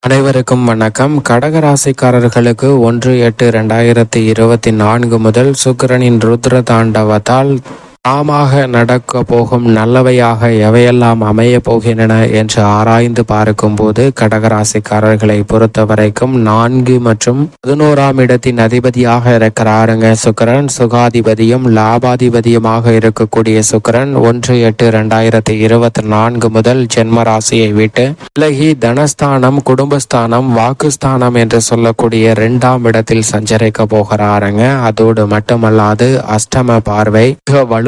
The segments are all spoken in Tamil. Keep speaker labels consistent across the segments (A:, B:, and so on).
A: அனைவருக்கும் வணக்கம். கடகராசிக்காரர்களுக்கு 1/8/2024 முதல் சுக்கிரனின் ருத்ர தாண்டவத்தால் தாமாக நடக்க போகும் நல்லவையாக எவையெல்லாம் அமைய போகின்றன என்று ஆராய்ந்து பார்க்கும்போது கடகராசிக்காரர்களை பொறுத்த வரைக்கும் 4 மற்றும் 11ஆம் இடத்தின் அதிபதியாக இருக்கிறாருங்க சுக்கிரன். சுகாதிபதியும் லாபாதிபதியுமாக இருக்கக்கூடிய சுக்கிரன் 1/8/2024 முதல் ஜென்ம ராசியை விட்டு விலகி தனஸ்தானம், குடும்பஸ்தானம், வாக்குஸ்தானம் என்று சொல்லக்கூடிய 2ஆம் இடத்தில் சஞ்சரிக்க போகிறாருங்க. அதோடு மட்டுமல்லாது அஷ்டம பார்வை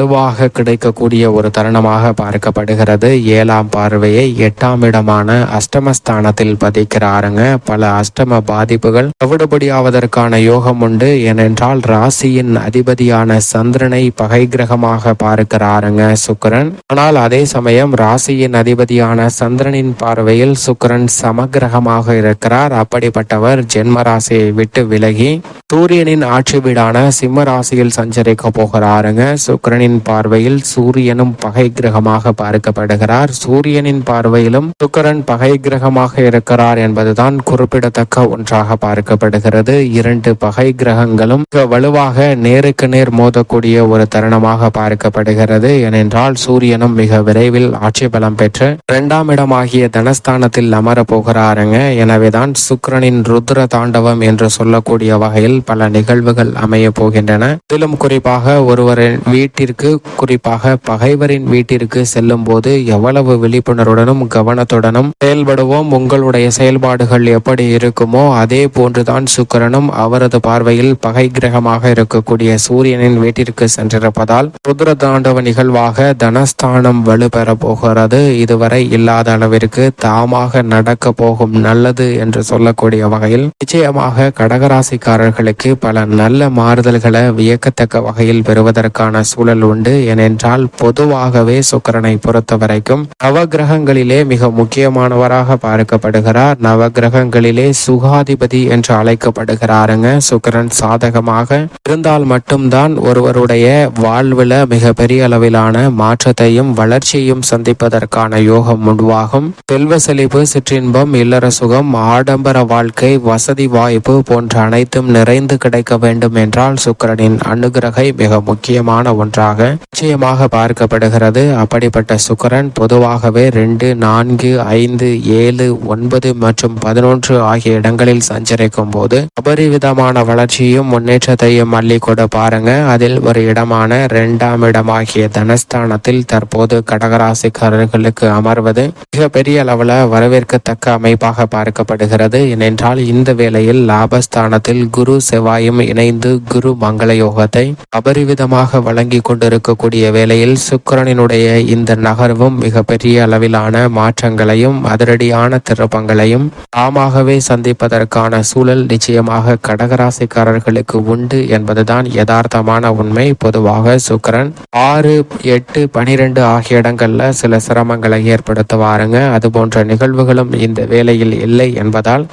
A: வலுவாக கிடைக்கக்கூடிய ஒரு தருணமாக பார்க்கப்படுகிறது. 7ஆம் பார்வையை 8ஆம் இடமான அஷ்டமஸ்தானத்தில் பதிக்கிறாருங்க. பல அஷ்டம பாதிப்புகள் தவிடுபடியாவதற்கான யோகம் உண்டு. ஏனென்றால் ராசியின் அதிபதியான சந்திரனை பகை கிரகமாக பார்க்கிறாருங்க சுக்கிரன். ஆனால் அதே சமயம் ராசியின் அதிபதியான சந்திரனின் பார்வையில் சுக்கிரன் சமகிரகமாக இருக்கிறார். அப்படிப்பட்டவர் ஜென்ம ராசியை விட்டு விலகி சூரியனின் ஆட்சி வீடான சிம்ம ராசியில் சஞ்சரிக்க போகிறாருங்க. சுக்கிரனின் பார்வையில் சூரியனும் பகை கிரகமாக பார்க்கப்படுகிறார். சூரியனின் பார்வையிலும் சுக்கிரன் பகை கிரகமாக இருக்கிறார் என்பதுதான் குறிப்பிடத்தக்க ஒன்றாக பார்க்கப்படுகிறது. 2 பகை கிரகங்களும் வலுவாக நேருக்கு நேர் மோதக்கூடிய ஒரு தருணமாக பார்க்கப்படுகிறது. ஏனென்றால் சூரியனும் மிக விரைவில் ஆட்சி பலம் பெற்று 2ஆம் இடமாகிய தனஸ்தானத்தில் அமர போகிறாருங்க. எனவேதான் சுக்கிரனின் ருத்ர தாண்டவம் என்று சொல்லக்கூடிய வகையில் பல நிகழ்வுகள் அமைய போகின்றன. இதிலும் குறிப்பாக ஒருவரின் வீட்டிற்கு, குறிப்பாக பகைவரின் வீட்டிற்கு செல்லும் போது எவ்வளவு விழிப்புணர்வுடனும் கவனத்துடனும் செயல்படுவோம், உங்களுடைய செயல்பாடுகள் எப்படி இருக்குமோ அதே போன்றுதான் சுக்கிரனும் அவரது பார்வையில் பகை கிரகமாக இருக்கக்கூடிய சூரியனின் வீட்டிற்கு சென்றிருப்பதால் ருத்ர தாண்டவ நிகழ்வாக தனஸ்தானம் வலுப்பெற போகிறது. இதுவரை இல்லாத அளவிற்கு தாமாக நடக்க போகும் நல்லது என்று சொல்லக்கூடிய வகையில் நிச்சயமாக கடகராசிக்காரர்களுக்கு பல நல்ல மாறுதல்களை வியக்கத்தக்க வகையில் பெறுவதற்கான சூழல் உண்டு. ஏனென்றால் பொதுவாகவே சுக்கிரனை பொறுத்த வரைக்கும் நவகிரகங்களிலே மிக முக்கியமானவராக பார்க்கப்படுகிறார். நவகிரகங்களிலே சுகாதிபதி என்று அழைக்கப்படுகிறாருங்க. சுக்கிரன் சாதகமாக இருந்தால் மட்டும்தான் ஒருவருடைய வாழ்வில் மிக பெரிய அளவிலான மாற்றத்தையும் வளர்ச்சியையும் சந்திப்பதற்கான யோகம் உருவாகும். செல்வ செழிப்பு, சிற்றின்பம், இல்லற சுகம், ஆடம்பர வாழ்க்கை, வசதி வாய்ப்பு போன்ற அனைத்தும் நிறைந்து கிடைக்க வேண்டும் என்றால் சுக்கிரனின் அனுகிரகை மிக முக்கியமான ஒன்றாக நிச்சயமாக பார்க்கப்படுகிறது. அப்படிப்பட்ட சுக்கிரன் பொதுவாகவே 2, 4, 5, 7, 9 மற்றும் 11 ஆகிய இடங்களில் சஞ்சரிக்கும் போது அபரிவிதமான வளர்ச்சியும் முன்னேற்றத்தையும் அள்ளி கொடுப்பாருங்க. அதில் ஒரு இடமான 2ஆம் இடமாகிய தனஸ்தானத்தில் தற்போது கடகராசிக்காரர்களுக்கு அமர்வது மிக பெரிய அளவில் வரவேற்கத்தக்க அமைப்பாக பார்க்கப்படுகிறது. ஏனென்றால் இந்த வேளையில் லாபஸ்தானத்தில் குரு செவ்வாயும் இணைந்து குரு மங்கள யோகத்தை அபரிவிதமாக வழங்கி கொண்டிருக்கக்கூடிய வேளையில் சுக்கிரனினுடைய இந்த நகர்வும் மிக பெரிய அளவிலான மாற்றங்களையும் அதிரடியான திருப்பங்களையும் தாமாகவே சந்திப்பதற்கான சூழல் நிச்சயமாக கடகராசிக்காரர்களுக்கு உண்டு என்பதுதான் யதார்த்தமான உண்மை. பொதுவாக சுக்கிரன் 6, 8, 12 ஆகிய இடங்கள்ல சில சிரமங்களை ஏற்படுத்துவாருங்க. அது போன்ற நிகழ்வுகளும் இந்த வேளையில் இல்லை என்பதால்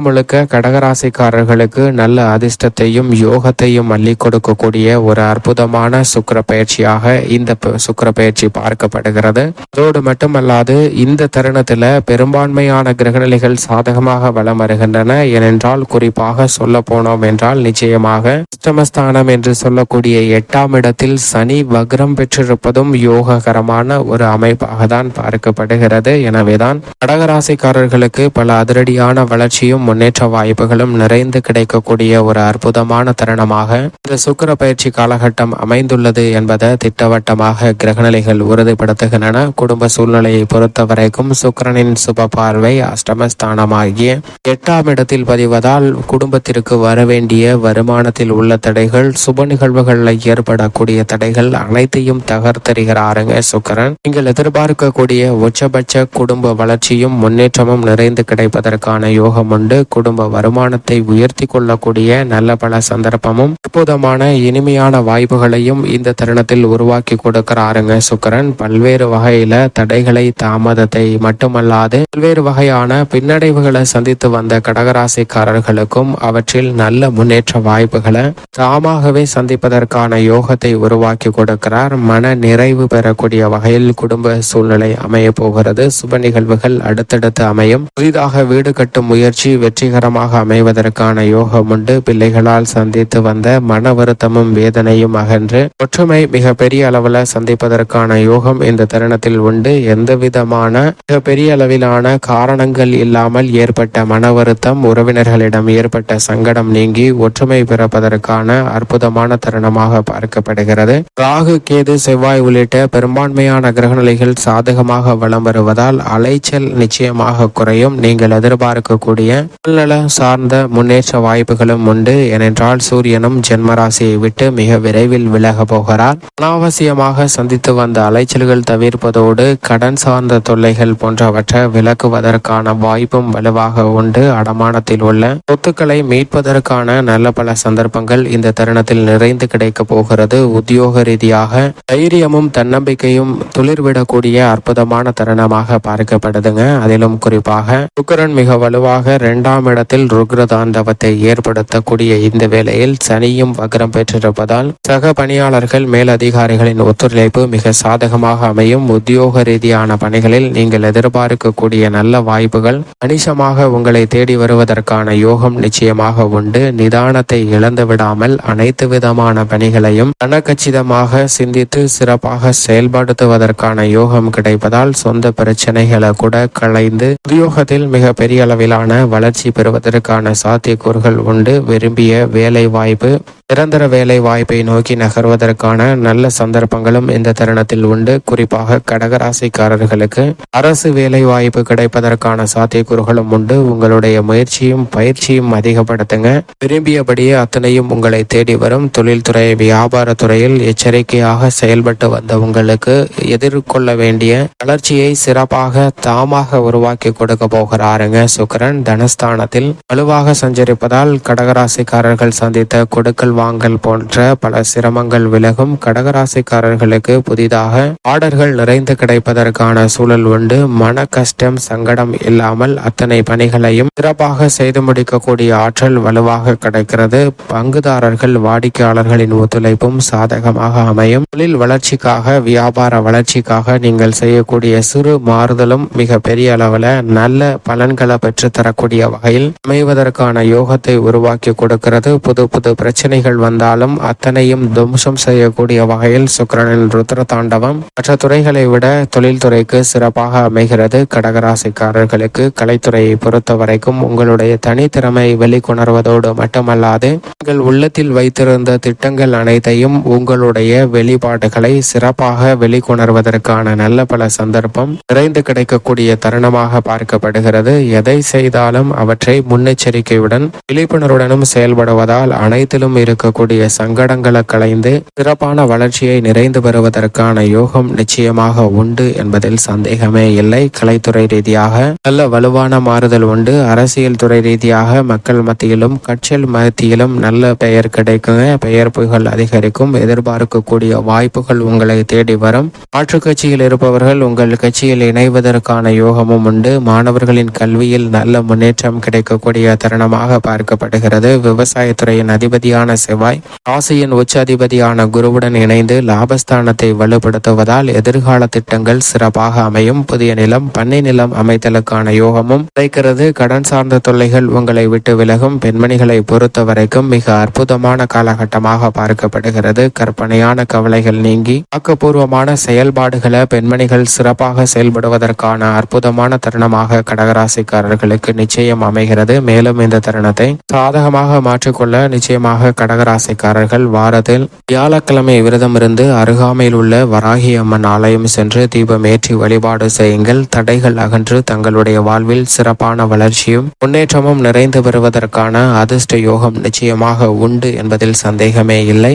A: முழுக்க கடகராசிக்காரர்களுக்கு நல்ல அதிர்ஷ்டத்தையும் யோகத்தையும் அள்ளி கொடுக்கக்கூடிய ஒரு அற்புதமான சுக்கிர பயிற்சியாக இந்த சுக்கிர பயிற்சி பார்க்கப்படுகிறது. அதோடு மட்டுமல்லாது இந்த தருணத்தில் பெரும்பான்மையான கிரகநிலைகள் சாதகமாக வலம் வருகின்றன. ஏனென்றால் குறிப்பாக சொல்ல போனோம் என்றால் நிச்சயமாக அஷ்டமஸ்தானம் என்று சொல்லக்கூடிய 8ஆம் இடத்தில் சனி வக்ரம் பெற்றிருப்பதும் யோககரமான ஒரு அமைப்பாக தான் பார்க்கப்படுகிறது. எனவேதான் கடகராசிக்காரர்களுக்கு பல அதிரடியான வளர்ச்சியும் முன்னேற்ற வாய்ப்புகளும் நிறைந்து கிடைக்கக்கூடிய ஒரு அற்புதமான தருணமாக இந்த சுக்கிர பயிற்சி காலகட்டம் அமைந்துள்ளது என்பதை திட்டவட்டமாக கிரகநிலைகள் உறுதிப்படுத்துகின்றன. குடும்ப சூழ்நிலையை பொறுத்த வரைக்கும் சுக்கிரனின் சுப பார்வை அஷ்டமஸ்தானமாகிய 8ஆம் இடத்தில் பதிவதால் குடும்பத்திற்கு வரவேண்டிய வருமானத்தில் உள்ள தடைகள், சுப நிகழ்வுகளில் ஏற்படக்கூடிய தடைகள் அனைத்தையும் தகர்த்தெறிகிறாருங்க சுக்கிரன். நீங்கள் எதிர்பார்க்கக்கூடிய உச்சபட்ச குடும்ப வளர்ச்சியும் முன்னேற்றமும் நிறைந்து கிடைப்பதற்கான யோகம் உண்டு. குடும்ப வருமானத்தை உயர்த்தி கொள்ளக்கூடிய நல்ல பல சந்தர்ப்பமும் அற்புதமான இனிமையான வாய்ப்புகளையும் இந்த தருணம் தருணத்தில் உருவாக்கி கொடுக்கிறாருங்க சுக்கிரன். பல்வேறு வகையில தடைகளை, தாமதத்தை மட்டுமல்லாது பல்வேறு வகையான பின்னடைவுகளை சந்தித்து வந்த கடகராசிக்காரர்களுக்கும் அவற்றில் நல்ல முன்னேற்ற வாய்ப்புகளை தாமாகவே சந்திப்பதற்கான யோகத்தை உருவாக்கி கொடுக்கிறார். மன நிறைவு பெறக்கூடிய வகையில் குடும்ப சூழ்நிலை அமைய போகிறது. சுப நிகழ்வுகள் அடுத்தடுத்து அமையும். புதிதாக வீடு கட்டும் முயற்சி வெற்றிகரமாக அமைவதற்கான யோகம் உண்டு. பிள்ளைகளால் சந்தித்து வந்த மன வருத்தமும் வேதனையும் அகன்று ஒற்றுமை மிக பெரிய அளவில் சந்திப்பதற்கான யோகம் இந்த தருணத்தில் உண்டு. எந்த விதமான மிக பெரிய அளவிலான காரணங்கள் இல்லாமல் ஏற்பட்ட மன வருத்தம், உறவினர்களிடம் ஏற்பட்ட சங்கடம் நீங்கி ஒற்றுமை பிறப்பதற்கான அற்புதமான தருணமாக பார்க்கப்படுகிறது. ராகு, கேது, செவ்வாய் உள்ளிட்ட பெரும்பான்மையான கிரகநிலைகள் சாதகமாக வலம் வருவதால் அலைச்சல் நிச்சயமாக குறையும். நீங்கள் எதிர்பார்க்கக்கூடிய உடல்நல சார்ந்த முன்னேற்ற வாய்ப்புகளும் உண்டு. ஏனென்றால் சூரியனும் ஜென்மராசியை விட்டு மிக விரைவில் விலக போகிறார். அனாவசியமாக சந்தித்து வந்த அலைச்சல்கள் தவிர்ப்பதோடு கடன் சார்ந்த தொல்லைகள் போன்றவற்றை விலக்குவதற்கான வாய்ப்பும் வலுவாக உண்டு. அடமானத்தில் உள்ள சொத்துக்களை மீட்பதற்கான நல்ல பல சந்தர்ப்பங்கள் இந்த தருணத்தில் நிறைந்து கிடைக்க போகிறது. உத்தியோக ரீதியாக தைரியமும் தன்னம்பிக்கையும் துளிர்விடக்கூடிய அற்புதமான தருணமாக பார்க்கப்படுதுங்க. அதிலும் குறிப்பாக சுக்கிரன் மிக வலுவாக 2ஆம் இடத்தில் ருக்ரதாண்டவத்தை ஏற்படுத்தக்கூடிய இந்த வேளையில் சனியும் வக்ரம் பெற்றிருப்பதால் சக பணியாளர்கள், மேலதிகாரிகளின் ஒத்துழைப்பு மிக சாதகமாக அமையும். உத்தியோக ரீதியான பணிகளில் நீங்கள் எதிர்பார்க்கக்கூடிய நல்ல வாய்ப்புகள் கணிசமாக உங்களை தேடி வருவதற்கான யோகம் நிச்சயமாக உண்டு. நிதானத்தை இழந்து விடாமல் அனைத்து விதமான பணிகளையும் கனகச்சிதமாக சிந்தித்து சிறப்பாக செயல்படுத்துவதற்கான யோகம் கிடைப்பதால் சொந்த பிரச்சனைகளை கூட களைந்து உத்தியோகத்தில் மிக பெரிய அளவிலான வளர்ச்சி பெறுவதற்கான சாத்தியக்கூறுகள் உண்டு. விரும்பிய வேலை வாய்ப்பு, நிரந்தர வேலை வாய்ப்பை நோக்கி நகர்வதற்கான நல்ல சந்தர்ப்பங்களும் இந்த தருணத்தில் உண்டு. குறிப்பாக கடகராசிக்காரர்களுக்கு அரசு வேலை வாய்ப்பு கிடைப்பதற்கான சாத்தியக்கூறுகளும் உண்டு. உங்களுடைய முயற்சியும் பயிற்சியும் அதிகப்படுத்துங்க. விரும்பியபடியே அத்தனையும் உங்களை தேடி வரும். தொழில்துறை, வியாபாரத்துறையில் எச்சரிக்கையாக செயல்பட்டு வந்த உங்களுக்கு எதிர்கொள்ள வேண்டிய வளர்ச்சியை சிறப்பாக தாமாக உருவாக்கி கொடுக்க போகிறாருங்க சுக்கிரன். தனஸ்தானத்தில் வலுவாக சஞ்சரிப்பதால் கடகராசிக்காரர்கள் சந்தித்த கொடுக்கல் வாங்கல் போன்ற பல சிரமங்கள் விலகும். கடகராசிக்காரர்களுக்கு புதிதாக ஆர்டர்கள் நிறைந்து கிடைப்பதற்கான சூழல் உண்டு. மன கஷ்டம், சங்கடம் இல்லாமல் அத்தனை பணிகளையும் சிறப்பாக செய்து முடிக்கக்கூடிய ஆற்றல் வலுவாக கிடைக்கிறது. பங்குதாரர்கள், வாடிக்கையாளர்களின் ஒத்துழைப்பும் சாதகமாக அமையும். தொழில் வளர்ச்சிக்காக, வியாபார வளர்ச்சிக்காக நீங்கள் செய்யக்கூடிய சிறு மாறுதலும் மிக பெரிய அளவில் நல்ல பலன்களை பெற்றுத்தரக்கூடிய வகையில் அமைவதற்கான யோகத்தை உருவாக்கி கொடுக்கிறது. புது புது பிரச்சனைகள் வந்தாலும் அத்தனையும் தும்சம் செய்யக்கூடிய வகையில் சுக்கிரனின் ருத்ர தாண்டவம் மற்ற துறைகளை விட தொழில்துறைக்கு சிறப்பாக அமைகிறது. கடகராசிக்காரர்களுக்கு கலைத்துறையை பொறுத்த வரைக்கும் உங்களுடைய தனித்திறமை வெளிக்கொணர்வதோடு மட்டுமல்லாது உங்கள் உள்ளத்தில் வைத்திருந்த திட்டங்கள் அனைத்தையும், உங்களுடைய வெளிப்பாடுகளை சிறப்பாக வெளிக்கொணர்வதற்கான நல்ல பல சந்தர்ப்பம் நிறைந்து கிடைக்கக்கூடிய தருணமாக பார்க்கப்படுகிறது. எதை செய்தாலும் அவற்றை முன்னெச்சரிக்கையுடன் விழிப்புணர்வுடனும் செயல்படுவதால் அனைத்திலும் இருக்கக்கூடிய சங்கடங்களை களைந்து சிறப்பான வளர்ச்சியை நிறைந்து பெறுவதற்கான யோகம் நிச்சயமாக உண்டு என்பதில் சந்தேகமே இல்லை. கலைத்துறை ரீதியாக நல்ல வலுவான மாறுதல் உண்டு. அரசியல் துறை ரீதியாக மக்கள் மத்தியிலும் கட்சிகள் மத்தியிலும் நல்ல பெயர் கிடைக்குங்க. பெயர் புகழ் அதிகரிக்கும். எதிர்பார்க்கக்கூடிய வாய்ப்புகள் உங்களை தேடி வரும். மாற்று கட்சியில் இருப்பவர்கள் உங்கள் கட்சியில் இணைவதற்கான யோகமும் உண்டு. மாணவர்களின் கல்வியில் நல்ல முன்னேற்றம் கிடைக்கக்கூடிய தருணமாக பார்க்கப்படுகிறது. விவசாயத்துறையின் அதிபதியான செவ்வாய் ராசியின் உச்ச அதிபதியான குருவுடன் இணைந்து லாபஸ்தானத்தை வலுப்படுத்துவதால் எதிர்கால திட்டங்கள் சிறப்பாக அமையும். புதிய நிலம், பண்ணை நிலம் அமைத்தலுக்கான யோகமும் கிடைக்கிறது. கடன் சார்ந்த தொல்லைகள் உங்களை விட்டு விலகும். பெண்மணிகளை பொறுத்த வரைக்கும் மிக அற்புதமான காலகட்டமாக பார்க்கப்படுகிறது. கற்பனையான கவலைகள் நீங்கி ஆக்கப்பூர்வமான செயல்பாடுகளை பெண்மணிகள் சிறப்பாக செயல்படுவதற்கான அற்புதமான தருணமாக கடகராசிக்காரர்களுக்கு நிச்சயம் அமைகிறது. மேலும் இந்த தருணத்தை சாதகமாக மாற்றிக்கொள்ள நிச்சயமாக கடகராசிக்காரர்கள் வாரத்தில் வியாழக்கிழமை விரதம் இருந்து அருகாமையில் உள்ள வராகி அம்மன் ஆலயம் சென்று தீபம் ஏற்றி வழிபாடு செய்யுங்கள். தடைகள் அகன்று தங்களுடைய வாழ்வில் சிறப்பான வளர்ச்சியும் முன்னேற்றமும் நிறைந்து வருவதற்கான அதிர்ஷ்ட யோகம் நிச்சயமாக உண்டு என்பதில் சந்தேகமே இல்லை.